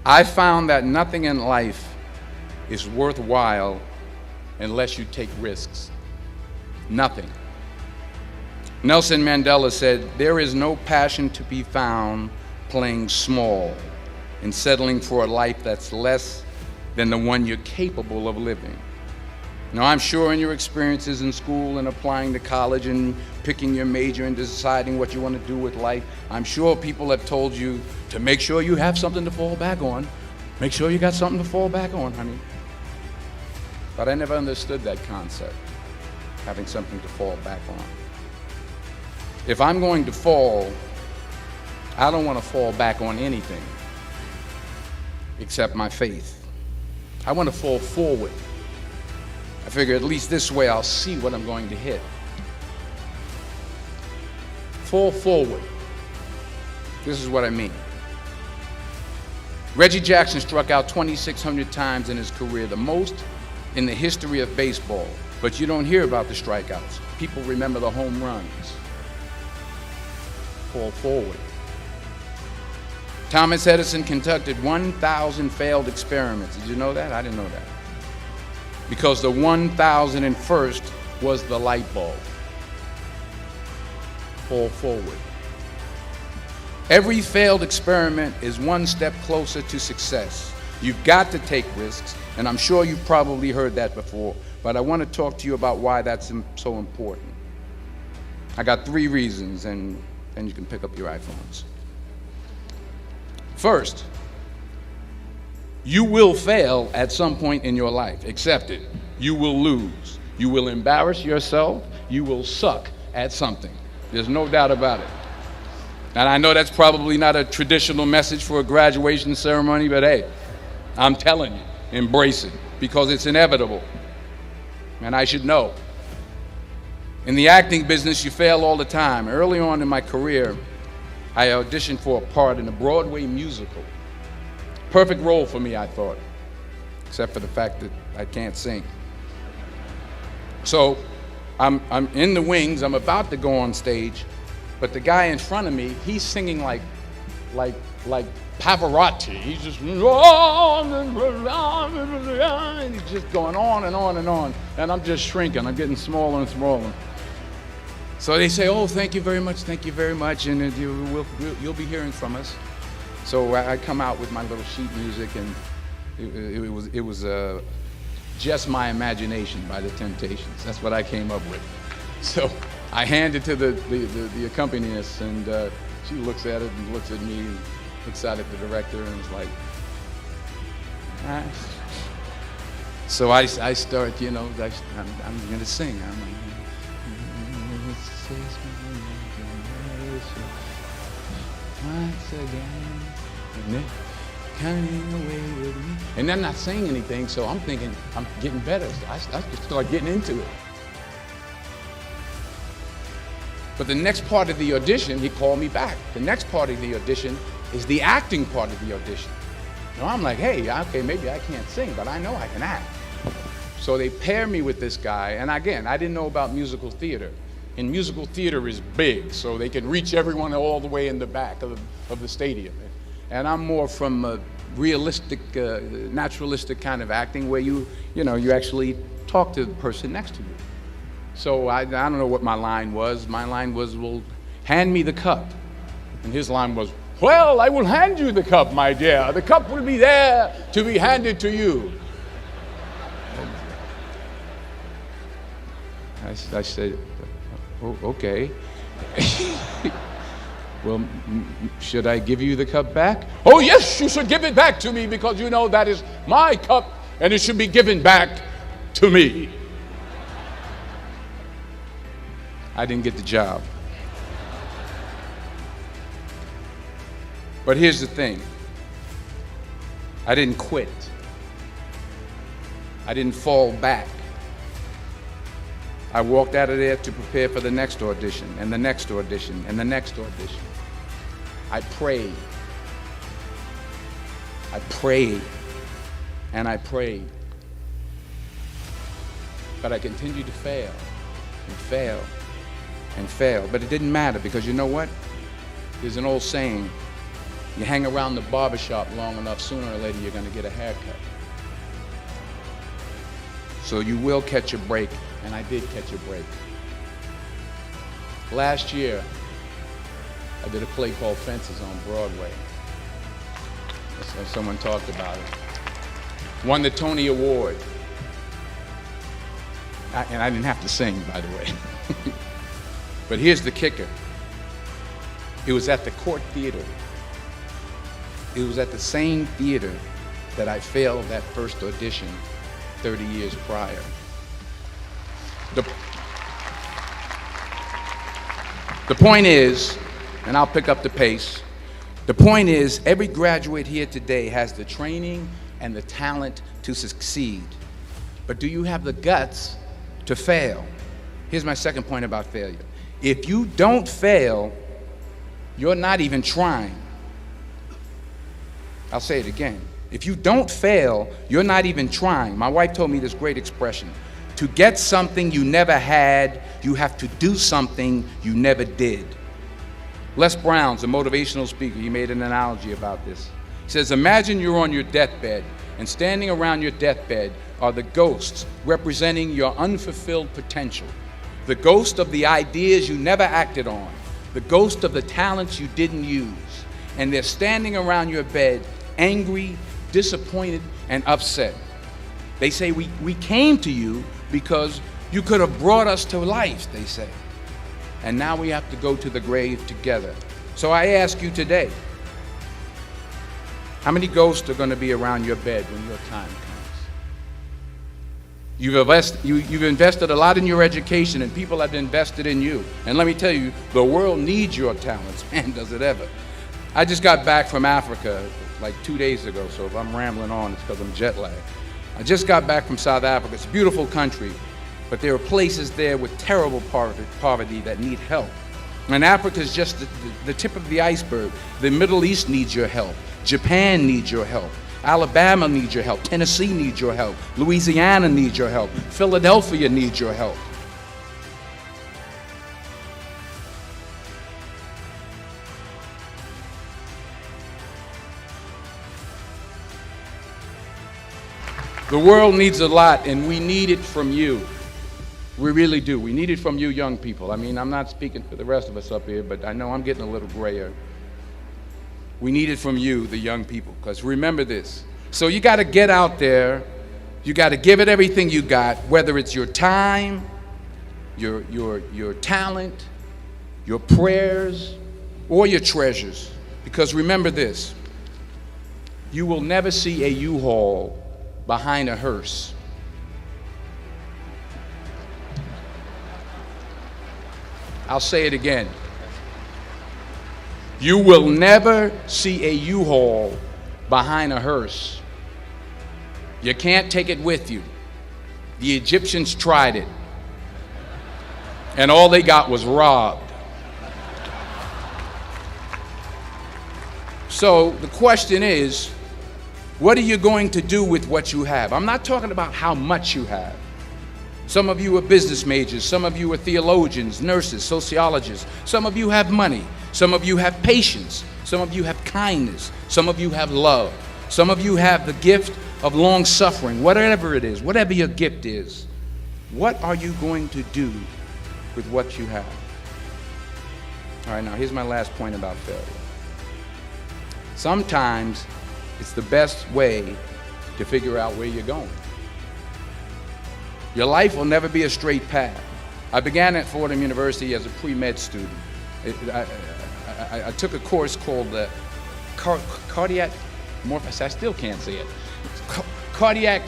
I found that nothing in life is worthwhile unless you take risks. Nothing. Nelson Mandela said, "There is no passion to be found playing small and settling for a life that's less than the one you're capable of living." Now, I'm sure in your experiences in school and applying to college and picking your major and deciding what you want to do with life, I'm sure people have told you to make sure you have something to fall back on. Make sure you got something to fall back on, honey. But I never understood that concept, having something to fall back on. If I'm going to fall, I don't want to fall back on anything except my faith. I want to fall forward. I figure at least this way I'll see what I'm going to hit. Fall forward. This is what I mean. Reggie Jackson struck out 2,600 times in his career, the most in the history of baseball. But you don't hear about the strikeouts. People remember the home runs. Fall forward. Thomas Edison conducted 1,000 failed experiments. Did you know that? I didn't know that. Because the 1,001st was the light bulb. Fall forward. Every failed experiment is one step closer to success. You've got to take risks, and I'm sure you've probably heard that before, but I want to talk to you about why that's so important. I got 3 reasons, and then you can pick up your iPhones. First, you will fail at some point in your life. Accept it. You will lose. You will embarrass yourself. You will suck at something. There's no doubt about it. And I know that's probably not a traditional message for a graduation ceremony, but hey, I'm telling you, embrace it, because it's inevitable. And I should know. In the acting business, you fail all the time. Early on in my career, I auditioned for a part in a Broadway musical. Perfect role for me, I thought, except for the fact that I can't sing. So I'm in the wings, I'm about to go on stage, but the guy in front of me, he's singing like Pavarotti. He's just, and he's just going on and on and on, and I'm just shrinking, I'm getting smaller and smaller. So they say, "Oh, thank you very much, and you'll be hearing from us." So I come out with my little sheet music, and it was Just My Imagination by the Temptations. That's what I came up with. So I hand it to the accompanist, and she looks at it and looks at me, and looks out at the director, and is like, "All right." So I start, I'm going to sing. I'm like, once again, coming away with me. And I'm not saying anything, so I'm thinking I'm getting better. So I start getting into it. But the next part of the audition, he called me back. The next part of the audition is the acting part of the audition. So I'm like, hey, okay, maybe I can't sing, but I know I can act. So they pair me with this guy, and again, I didn't know about musical theater. And musical theater is big, so they can reach everyone all the way in the back of the stadium. And I'm more from a realistic, naturalistic kind of acting where you actually talk to the person next to you. So I don't know what my line was. My line was, "Well, hand me the cup." And his line was, "Well, I will hand you the cup, my dear. The cup will be there to be handed to you." I said, "Oh, okay." "Well, should I give you the cup back?" "Oh, yes, you should give it back to me, because you know that is my cup and it should be given back to me." I didn't get the job. But here's the thing. I didn't quit. I didn't fall back. I walked out of there to prepare for the next audition, and the next audition, and the next audition. I prayed. I prayed, and I prayed. But I continued to fail, and fail, and fail. But it didn't matter, because you know what? There's an old saying, You hang around the barbershop long enough, sooner or later you're going to get a haircut. So you will catch a break, and I did catch a break. Last year, I did a play called Fences on Broadway. Someone talked about it. Won the Tony Award. And I didn't have to sing, by the way. But here's the kicker. It was at the Court Theater. It was at the same theater that I failed that first audition 30 years prior. The point is, and I'll pick up the pace, the point is every graduate here today has the training and the talent to succeed. But do you have the guts to fail? Here's my second point about failure. If you don't fail, you're not even trying. I'll say it again. If you don't fail, you're not even trying. My wife told me this great expression. To get something you never had, you have to do something you never did. Les Brown's a motivational speaker. He made an analogy about this. He says, imagine you're on your deathbed, and standing around your deathbed are the ghosts representing your unfulfilled potential. The ghost of the ideas you never acted on. The ghost of the talents you didn't use. And they're standing around your bed, angry, disappointed, and upset. They say, we came to you because you could have brought us to life, they say. And now we have to go to the grave together. So I ask you today, how many ghosts are going to be around your bed when your time comes? You've invested a lot in your education, and people have invested in you. And let me tell you, the world needs your talents. Man, does it ever. I just got back from Africa like 2 days ago, so if I'm rambling on, it's because I'm jet lagged. I just got back from South Africa. It's a beautiful country, but there are places there with terrible poverty that need help. And Africa is just the tip of the iceberg. The Middle East needs your help. Japan needs your help. Alabama needs your help. Tennessee needs your help. Louisiana needs your help. Philadelphia needs your help. The world needs a lot, and we need it from you. We really do. We need it from you young people. I mean, I'm not speaking for the rest of us up here, but I know I'm getting a little grayer. We need it from you, the young people, because remember this. So you got to get out there. You got to give it everything you got, whether it's your time, your talent, your prayers, or your treasures. Because remember this. You will never see a U-Haul behind a hearse. I'll say it again. You will never see a U-Haul behind a hearse. You can't take it with you. The Egyptians tried it, and all they got was robbed. So the question is, what are you going to do with what you have? I'm not talking about how much you have. Some of you are business majors. Some of you are theologians, nurses, sociologists. Some of you have money. Some of you have patience. Some of you have kindness. Some of you have love. Some of you have the gift of long suffering. Whatever it is, whatever your gift is, what are you going to do with what you have? All right, now here's my last point about failure. Sometimes it's the best way to figure out where you're going. Your life will never be a straight path. I began at Fordham University as a pre-med student. I took a course called cardiac morphogenesis. I still can't say it. Cardiac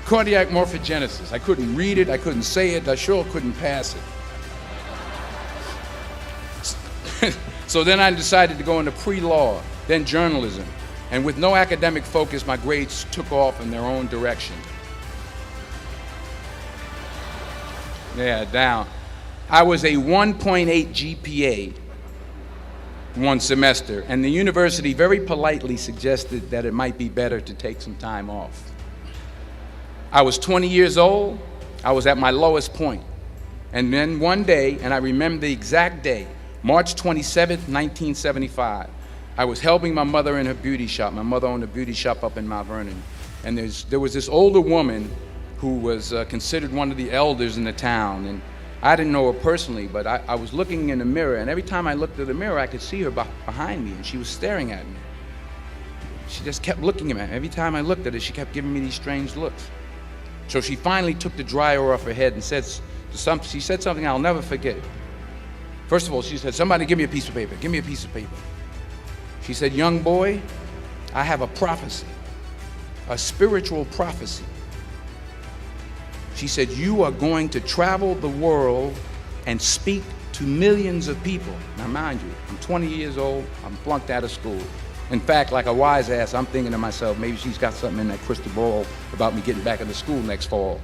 morphogenesis. I couldn't read it. I couldn't say it. I sure couldn't pass it. So then I decided to go into pre-law, then journalism. And with no academic focus, my grades took off in their own direction. Yeah, down. I was a 1.8 GPA one semester, and the university very politely suggested that it might be better to take some time off. I was 20 years old. I was at my lowest point. And then one day, and I remember the exact day, March 27th, 1975, I was helping my mother in her beauty shop. My mother owned a beauty shop up in Mount Vernon. And there was this older woman who was considered one of the elders in the town. And I didn't know her personally, but I was looking in the mirror, and every time I looked at the mirror, I could see her behind me, and she was staring at me. She just kept looking at me. Every time I looked at her, she kept giving me these strange looks. So she finally took the dryer off her head and she said something I'll never forget. First of all, she said, "Somebody give me a piece of paper. Give me a piece of paper." She said, "Young boy, I have a prophecy, a spiritual prophecy." She said, "You are going to travel the world and speak to millions of people." Now, mind you, I'm 20 years old. I'm flunked out of school. In fact, like a wise ass, I'm thinking to myself, maybe she's got something in that crystal ball about me getting back into school next fall.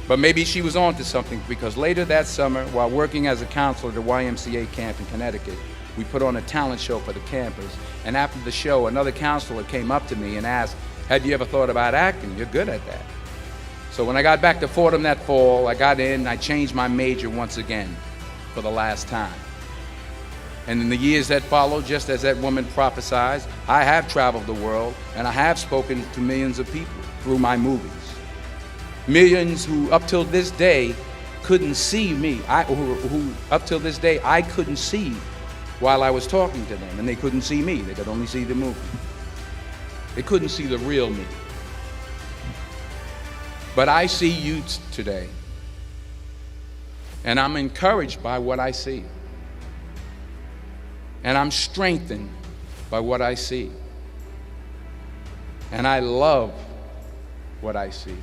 But maybe she was on to something, because later that summer, while working as a counselor at the YMCA camp in Connecticut, we put on a talent show for the campers. And after the show, another counselor came up to me and asked, "Have you ever thought about acting? You're good at that." So when I got back to Fordham that fall, I got in and I changed my major once again for the last time. And in the years that followed, just as that woman prophesied, I have traveled the world and I have spoken to millions of people through my movies. Millions who up till this day couldn't see me, who up till this day I couldn't see while I was talking to them, and they couldn't see me, they could only see the movie. They couldn't see the real me. But I see you today, and I'm encouraged by what I see. And I'm strengthened by what I see. And I love what I see.